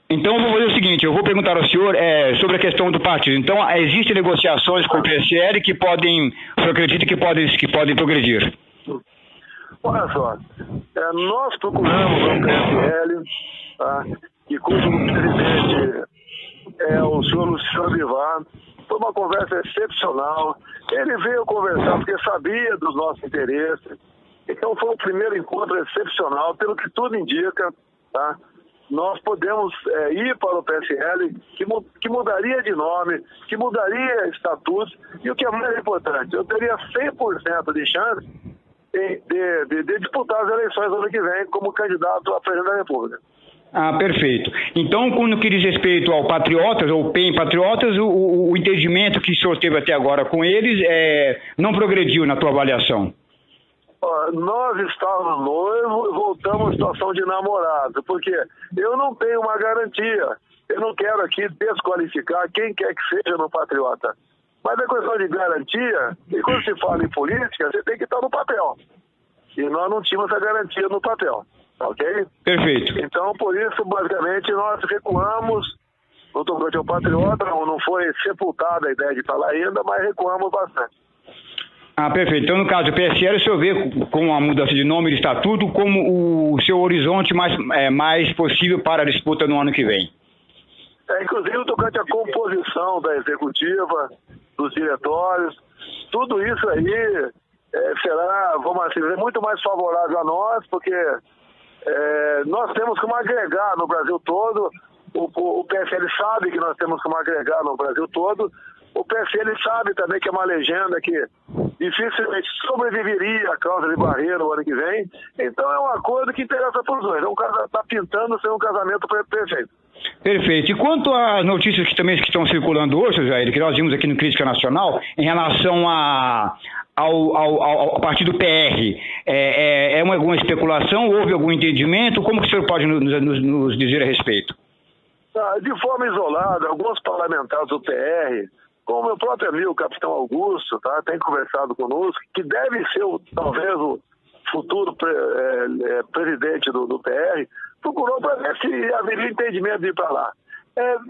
Então, eu vou fazer o seguinte, eu vou perguntar ao senhor sobre a questão do partido. Então, existem negociações com o PSL que podem, o senhor acredita que podem progredir? Olha só, nós procuramos o PSL, tá, e como presidente o senhor Luciano Bivar, foi uma conversa excepcional. Ele veio conversar porque sabia dos nossos interesses. Então foi um primeiro encontro excepcional, pelo que tudo indica, tá? Nós podemos ir para o PSL, que mudaria de nome, que mudaria estatutos, e o que é mais importante, eu teria 100% de chance de disputar as eleições do ano que vem como candidato a presidente da República. Ah, perfeito. Então, quando que diz respeito ao Patriotas, ou PEN Patriotas, o entendimento que o senhor teve até agora com eles não progrediu na tua avaliação? Nós estávamos noivos e voltamos à situação de namorado, porque eu não tenho uma garantia. Eu não quero aqui desqualificar quem quer que seja no Patriota. Mas a questão de garantia, e quando se fala em política, você tem que estar no papel. E nós não tínhamos essa garantia no papel. Ok? Perfeito. Então, por isso, basicamente, nós recuamos no tocante ao Patriota. Não foi sepultada a ideia de estar lá ainda, mas recuamos bastante. Ah, perfeito. Então, no caso do PSL, o senhor vê com a mudança de nome e de estatuto como o seu horizonte mais possível para a disputa no ano que vem? Inclusive, tocante à composição da executiva, dos diretórios, tudo isso aí será, vamos assim dizer, muito mais favorável a nós, porque nós temos como agregar no Brasil todo, o PSL sabe que nós temos como agregar no Brasil todo, o PSL sabe também que é uma legenda que dificilmente sobreviveria a causa de Barreira o ano que vem, então é um acordo que interessa para os dois, está pintando ser um casamento perfeito. Perfeito. E quanto às notícias que estão circulando hoje, Jair, que nós vimos aqui no Crítica Nacional, em relação ao partido PR, é alguma especulação? Houve algum entendimento? Como que o senhor pode nos dizer a respeito? De forma isolada, alguns parlamentares do PR, como o meu próprio amigo, o capitão Augusto, tá, tem conversado conosco, que deve ser talvez o futuro presidente do PR, procurou para ver se haveria entendimento de ir para lá.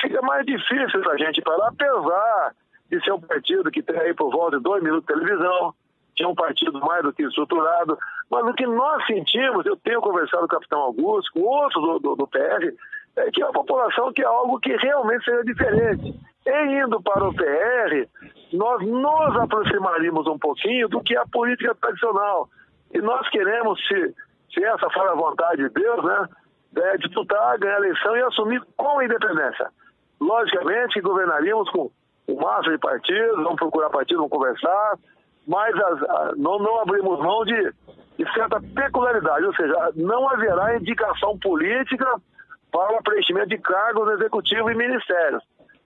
Fica mais difícil para a gente ir para lá, apesar de ser um partido que tem aí por volta de 2 minutos de televisão, que é um partido mais do que estruturado, mas o que nós sentimos, eu tenho conversado com o capitão Augusto, com outros do PR, é que a população quer algo que realmente seja diferente. E indo para o PR, nós nos aproximaríamos um pouquinho do que é a política tradicional. E nós queremos, se essa for a vontade de Deus, né, disputar, ganhar a eleição e assumir com a independência. Logicamente que governaríamos com o máximo de partidos, vamos procurar partidos, vamos conversar, mas não abrimos mão de certa peculiaridade, ou seja, não haverá indicação política para o preenchimento de cargos no executivo e ministérios.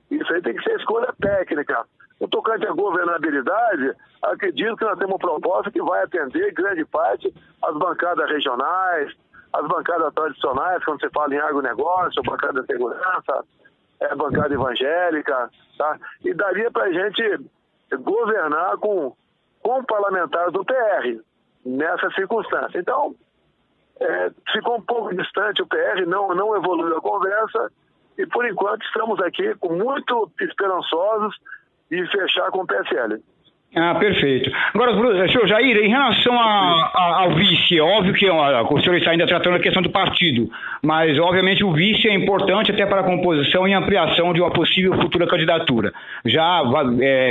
Isso aí tem que ser escolha técnica. No tocante à governabilidade, acredito que nós temos uma proposta que vai atender grande parte as bancadas regionais, as bancadas tradicionais, quando você fala em agronegócio, bancada de segurança, bancada evangélica, tá? E daria para a gente governar com parlamentares do PR nessa circunstância. Então, ficou um pouco distante o PR, não evoluiu a conversa, e por enquanto estamos aqui muito esperançosos de fechar com o PSL. Ah, perfeito. Agora, senhor Jair, em relação ao vice, é óbvio que o senhor está ainda tratando a questão do partido, mas obviamente o vice é importante até para a composição e ampliação de uma possível futura candidatura. Já,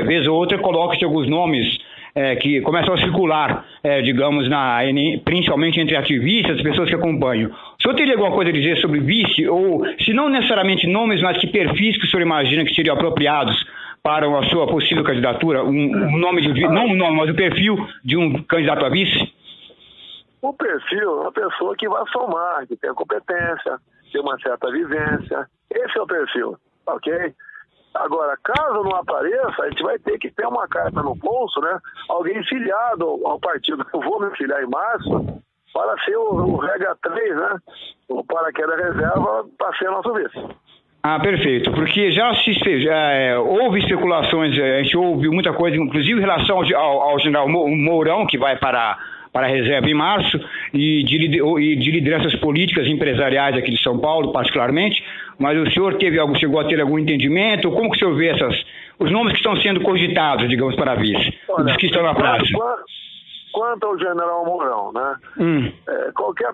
vez ou outra, coloca-se alguns nomes que começam a circular, digamos, principalmente entre ativistas, pessoas que acompanham. O senhor teria alguma coisa a dizer sobre vice, ou se não necessariamente nomes, mas que perfis que o senhor imagina que seriam apropriados para a sua possível candidatura, não um nome, mas o perfil de um candidato a vice? O perfil é uma pessoa que vai somar, que tem competência, tem uma certa vivência. Esse é o perfil, ok? Agora, caso não apareça, a gente vai ter que ter uma carta no bolso, né? Alguém filiado ao partido, que eu vou me filiar em março, para ser o Rega 3, né? O paraquedas reserva para ser nosso vice. Ah, perfeito, porque já houve especulações, a gente ouviu muita coisa, inclusive em relação ao general Mourão, que vai para para a reserva em março, e de lideranças políticas e empresariais aqui de São Paulo, particularmente, mas o senhor chegou a ter algum entendimento? Como que o senhor vê os nomes que estão sendo cogitados, digamos, para a vice, os que estão na praça? Quanto ao general Mourão, né? Qualquer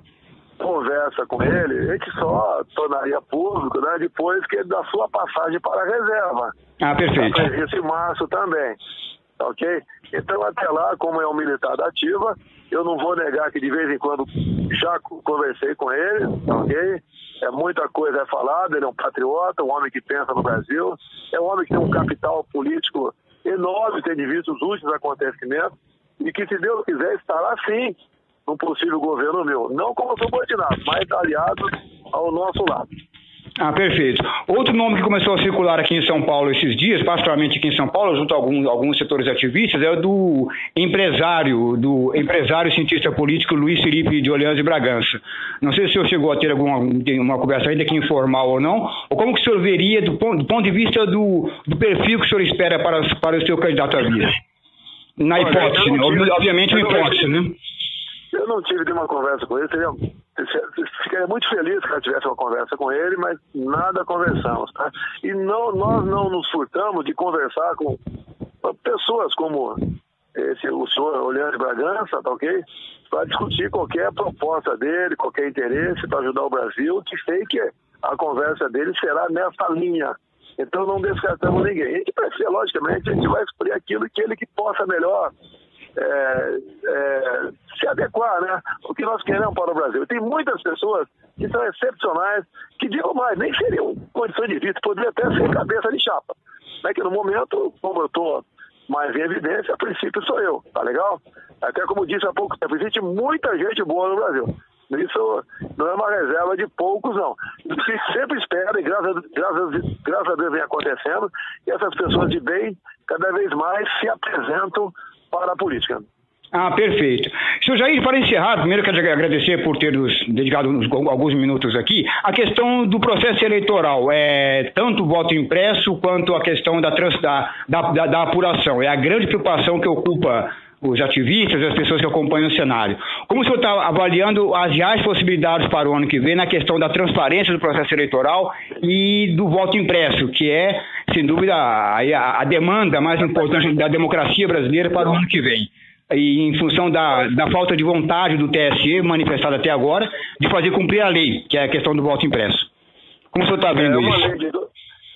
conversa com ele, a gente só tornaria público, né, depois da sua passagem para a reserva. Perfeito. Esse março também, ok? Então, até lá, como é um militar da ativa, eu não vou negar que de vez em quando já conversei com ele, ok? Muita coisa é falada, ele é um patriota, um homem que pensa no Brasil, é um homem que tem um capital político enorme, tendo visto os últimos acontecimentos, e que, se Deus quiser, estará sim num possível governo meu. Não como subordinado, mas aliado ao nosso lado. Perfeito. Outro nome que começou a circular aqui em São Paulo esses dias, particularmente aqui em São Paulo, junto a alguns setores ativistas, é o do empresário e cientista político Luiz Felipe de Orleans e Bragança. Não sei se o senhor chegou a ter uma conversa ainda que informal ou não, ou como que o senhor veria do ponto de vista do perfil que o senhor espera para o seu candidato a vice? Na hipótese, obviamente uma hipótese, né? Eu não tive nenhuma conversa com ele, ficaria muito feliz que eu tivesse uma conversa com ele, mas nada conversamos, tá? E nós não nos furtamos de conversar com pessoas como o senhor Orleans Bragança, tá ok? Para discutir qualquer proposta dele, qualquer interesse para ajudar o Brasil, que sei que a conversa dele será nessa linha. Então não descartamos ninguém. A gente vai ser, logicamente, a gente vai escolher aquilo que possa melhor se adequar, né? O que nós queremos para o Brasil. Tem muitas pessoas que são excepcionais, que digo mais, nem seriam condições de vice, poderia até ser cabeça de chapa. Mas que no momento, como eu estou mais em evidência, a princípio sou eu, tá legal? Até como disse há pouco tempo, existe muita gente boa no Brasil. Isso não é uma reserva de poucos, não. Isso que sempre espera, e graças a Deus vem acontecendo, e essas pessoas de bem cada vez mais se apresentam para a política. Perfeito. Senhor Jair, para encerrar, primeiro quero agradecer por ter nos dedicado alguns minutos aqui, a questão do processo eleitoral, tanto o voto impresso quanto a questão da apuração. É a grande preocupação que ocupa os ativistas e as pessoas que acompanham o cenário. Como o senhor está avaliando as reais possibilidades para o ano que vem na questão da transparência do processo eleitoral e do voto impresso, que é, sem dúvida, a demanda mais importante da democracia brasileira para o ano que vem? E em função da falta de vontade do TSE, manifestada até agora, de fazer cumprir a lei, que é a questão do voto impresso. Como o senhor está vendo isso?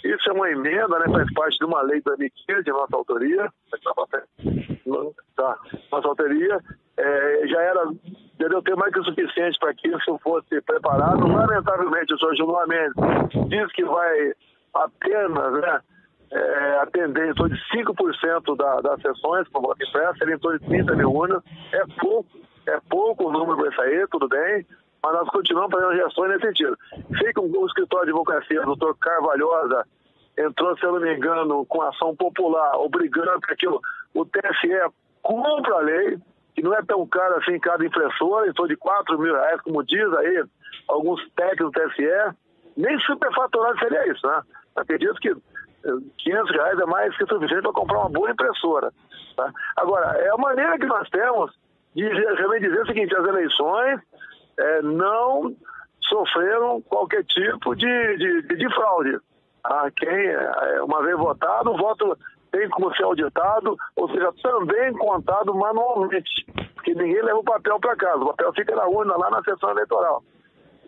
Isso é uma emenda, né? Faz parte de uma lei de 2015, de nossa autoria. Nossa autoria. Deu tempo mais que o suficiente para que isso fosse preparado. Lamentavelmente, o senhor Gilmar Mendes diz que vai apenas, né, atender em torno de 5% das sessões com voto impresso, seria em torno de 30 mil urnas. É pouco o número para sair, tudo bem, mas nós continuamos fazendo gestões nesse sentido. Sei que o escritório de advocacia, o doutor Carvalhosa, entrou, se eu não me engano, com ação popular, obrigando para que o TSE cumpra a lei, que não é tão caro assim cada impressora, em torno de R$4 mil, como diz aí alguns técnicos do TSE. Nem superfaturado seria isso, né? Acredito que R$500 é mais que suficiente para comprar uma boa impressora. Tá? Agora, é a maneira que nós temos de realmente dizer o seguinte: as eleições não sofreram qualquer tipo de fraude. Quem, uma vez votado, o voto tem como ser auditado, ou seja, também contado manualmente, porque ninguém leva o papel para casa, o papel fica na urna, lá na sessão eleitoral.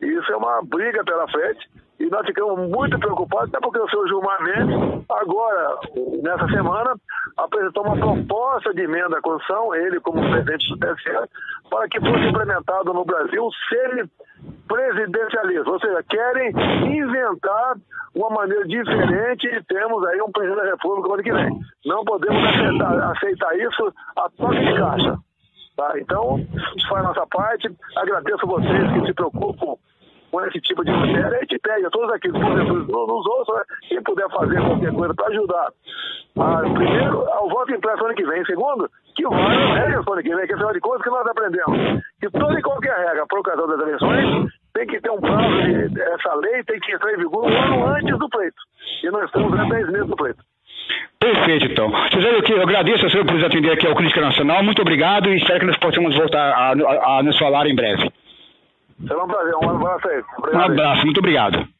E isso é uma briga pela frente, e nós ficamos muito preocupados, até porque o senhor Gilmar Mendes, agora, nessa semana, apresentou uma proposta de emenda à Constituição, ele como presidente do TSE, para que fosse implementado no Brasil o semipresidencialismo, ou seja, querem inventar uma maneira diferente e temos aí um presidente da República no ano que vem. Não podemos aceitar isso a toque de caixa. Tá? Então, a gente faz a nossa parte, agradeço a vocês que se preocupam com esse tipo de matéria, a gente pega todos aqui, nos ouçam, né? Quem puder fazer qualquer coisa para ajudar. Primeiro, ao voto impresso ano que vem. Segundo, que vale as regras ano que vem, que é de coisas que nós aprendemos. Que toda e qualquer regra por ocasião das eleições tem que ter um prazo essa lei tem que entrar em vigor um ano antes do pleito. E nós estamos há 10 meses do pleito. Perfeito, então. Eu agradeço a senhor por nos atender aqui ao Crítica Nacional. Muito obrigado e espero que nós possamos voltar a nos falar em breve. Será um prazer. Um abraço aí. Um abraço, muito obrigado.